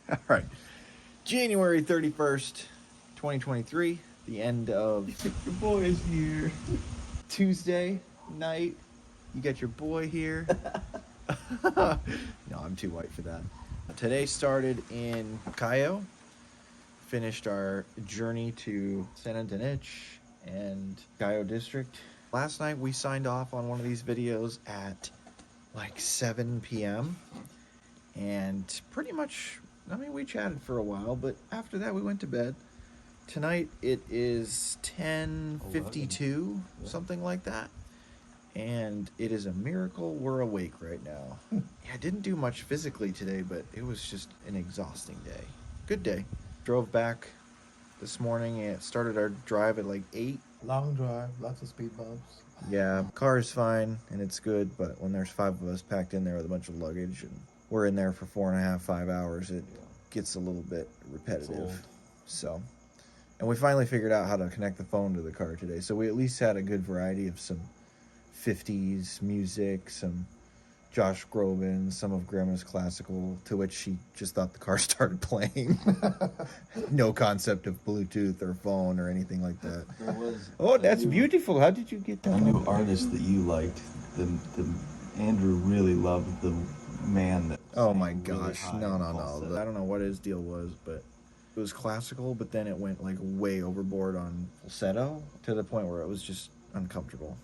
All right. January 31st, 2023, the end of Your boy is here. Tuesday night. You got your boy here. No, I'm too white for that. Today started in Cayo. Finished our journey to San Antonich and Cayo District. Last night we signed off on one of these videos at like 7 p.m. And pretty much, I mean, we chatted for a while, but after that we went to bed. Tonight it is 10:52, something like that. And it is a miracle we're awake right now. Yeah, I didn't do much physically today, but it was just an exhausting day. Good day. Drove back this morning and started our drive at like 8. Long drive, lots of speed bumps. Yeah, car is fine and it's good, but when there's 5 of us packed in there with a bunch of luggage and we're in there for 4.5, 5 hours, it gets a little bit repetitive. So, and we finally figured out how to connect the phone to the car today. So we at least had a good variety of some 50s music, some Josh Groban, some of Grandma's classical, to which she just thought the car started playing. No concept of Bluetooth or phone or anything like that. There was Oh, that's beautiful. How did you get that? A new artist that you liked. The Andrew really loved the man that. Oh my sang really gosh. high No. falsetto. I don't know what his deal was, but it was classical, but then it went like way overboard on falsetto to the point where it was just uncomfortable.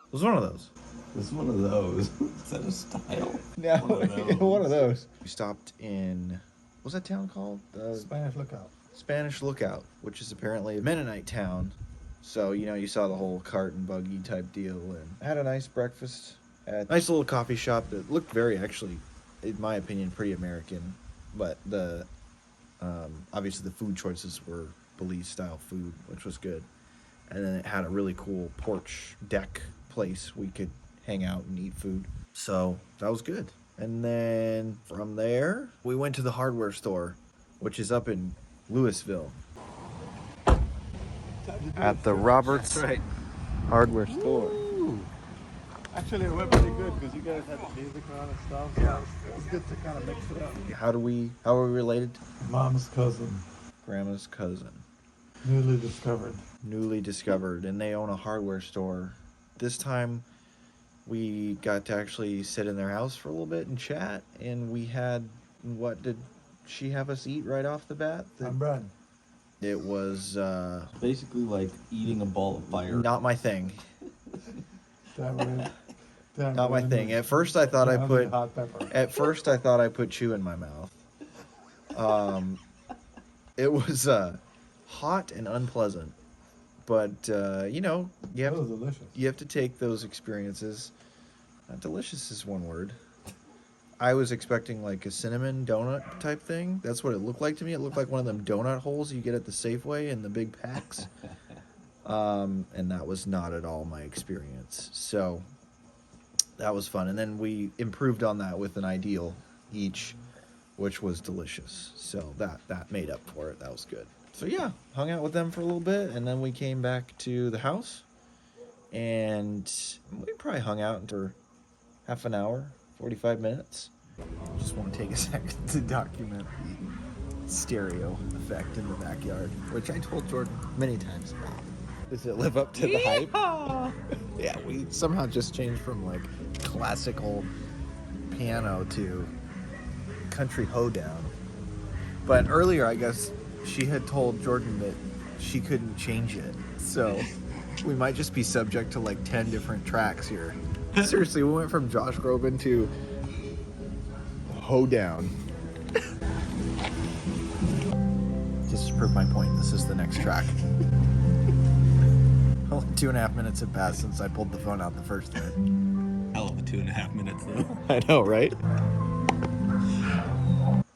It was one of those. It's one of those. Is that a style? No, One of those. one of those. We stopped in, what's that town called? Spanish Lookout. Spanish Lookout, which is apparently a Mennonite town. So, you know, you saw the whole cart and buggy type deal, and had a nice breakfast at a nice little coffee shop that looked very, actually, in my opinion, pretty American. But the obviously the food choices were Belize style food, which was good. And then it had a really cool porch deck place we could hang out and eat food. So that was good. And then from there, we went to the hardware store, which is up in Louisville. At the Roberts hardware store. Ooh. Actually, it went pretty good because you guys had the music on and stuff. So yeah. It was good to kind of mix it up. How are we related? Mom's cousin, Grandma's cousin. newly discovered. Newly discovered, and they own a hardware store. This time we got to actually sit in their house for a little bit and chat, and we had, what did she have us eat right off the bat? Bread. It was Basically like eating a ball of fire. not my thing. Not my thing. At first I thought I put hot pepper. At first I thought I put chew in my mouth. It was hot and unpleasant. But you know, That was delicious. you have to take those experiences. Delicious is one word. I was expecting like a cinnamon donut type thing. That's what it looked like to me. It looked like one of them donut holes you get at the Safeway in the big packs. And that was not at all my experience. So that was fun. And then we improved on that with an ideal each, which was delicious. So that made up for it. That was good. So yeah, hung out with them for a little bit, and then we came back to the house, and we probably hung out for half an hour, 45 minutes. Just want to take a second to document the stereo effect in the backyard, which I told Jordan many times about. Does it live up to the hype? Yeah, we somehow just changed from like classical piano to country hoedown. But earlier, I guess, she had told Jordan that she couldn't change it. So we might just be subject to like 10 different tracks here. Seriously, we went from Josh Groban to hoedown. Just to prove my point, this is the next track. Only 2.5 minutes have passed since I pulled the phone out the first time. Hell of a 2.5 minutes though. I know, right?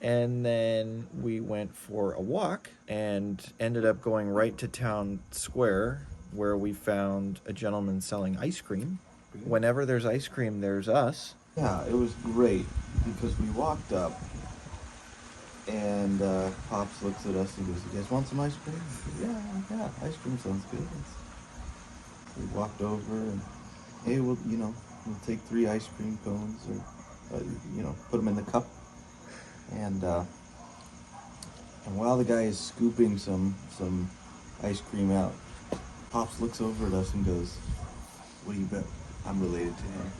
And then we went for a walk and ended up going right to town square, where we found a gentleman selling ice cream. cream. Whenever there's ice cream, there's us. Yeah, it was great because we walked up and Pops looks at us and goes, "You guys want some ice cream?" Yeah, ice cream sounds good. We walked over and, hey, we'll take 3 ice cream cones or, put them in the cup. And while the guy is scooping some ice cream out, Pops looks over at us and goes, "What do you bet I'm related to him?"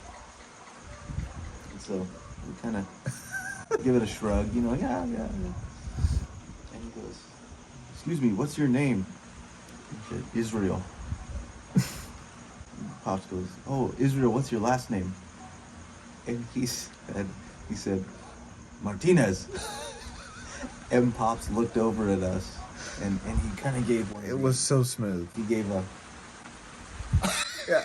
And so we kind of give it a shrug, yeah. And he goes, "Excuse me, what's your name?" I said, "Israel." And Pops goes, "Oh, Israel, what's your last name?" And he said, "Martinez." And Pops looked over at us, and he kind of gave one. It was so smooth. He gave a. Yeah.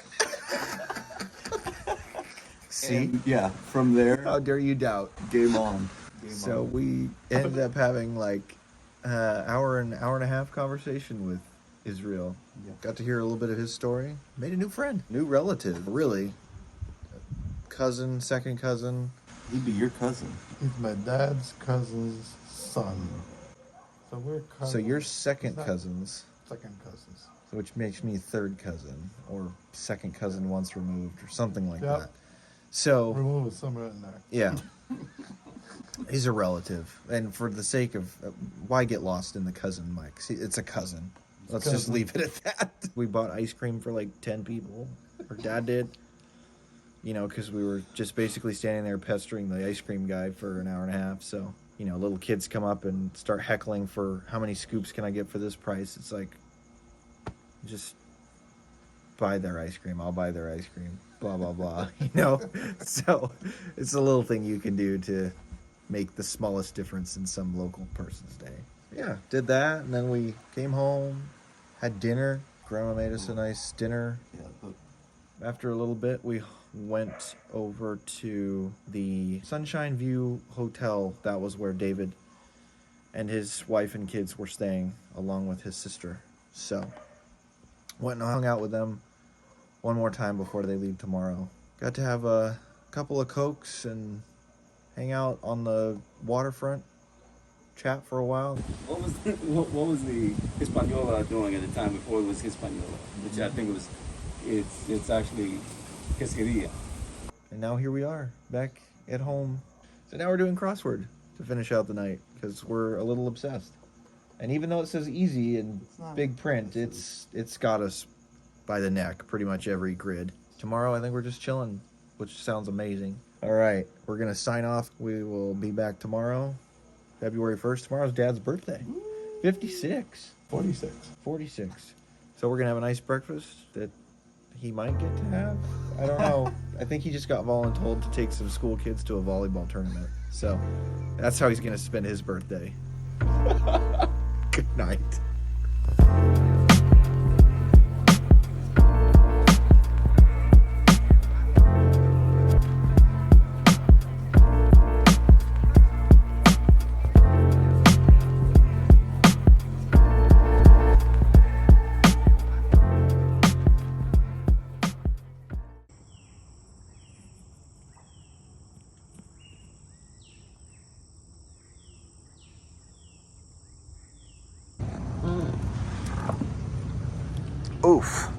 See? And, yeah, from there, How dare you doubt? game on. So we ended up having like hour and a half conversation with Israel. Yeah. Got to hear a little bit of his story. Made a new friend, new relative, really. Cousin, second cousin. He'd be your cousin. He's my dad's cousin's son. So we're cousins. So you're second He's not cousins, second cousins. which makes me third cousin, or second cousin once removed, or something like Yep. that. So Remove it somewhere in there. yeah, he's a relative, and for the sake of why get lost in the cousin, Mike? See, it's a cousin. Let's just cousin. leave it at that. We bought ice cream for like 10 people. Our dad did. Because we were just basically standing there pestering the ice cream guy for an hour and a half. So, little kids come up and start heckling for how many scoops can I get for this price? It's like, just buy their ice cream. I'll buy their ice cream. Blah, blah, blah. So it's a little thing you can do to make the smallest difference in some local person's day. Yeah, did that. And then we came home, had dinner. Grandma made us a nice dinner. Yeah, but After a little bit, we went over to the Sunshine View Hotel. That was where David and his wife and kids were staying, along with his sister. So, went and hung out with them one more time before they leave tomorrow. Got to have a couple of Cokes and hang out on the waterfront, chat for a while. What was the Hispaniola doing at the time before it was Hispaniola, which I think it's actually Quesqueria. And now here we are, back at home. So now we're doing crossword to finish out the night, because we're a little obsessed. And even though it says easy in big print, it's got us by the neck, pretty much every grid. Tomorrow, I think we're just chilling, which sounds amazing. All right, we're going to sign off. We will be back tomorrow, February 1st. Tomorrow's Dad's birthday. 56. 46. 46. So we're going to have a nice breakfast that he might get to have. I don't know. I think he just got voluntold to take some school kids to a volleyball tournament. So that's how he's going to spend his birthday. Good night. Oof.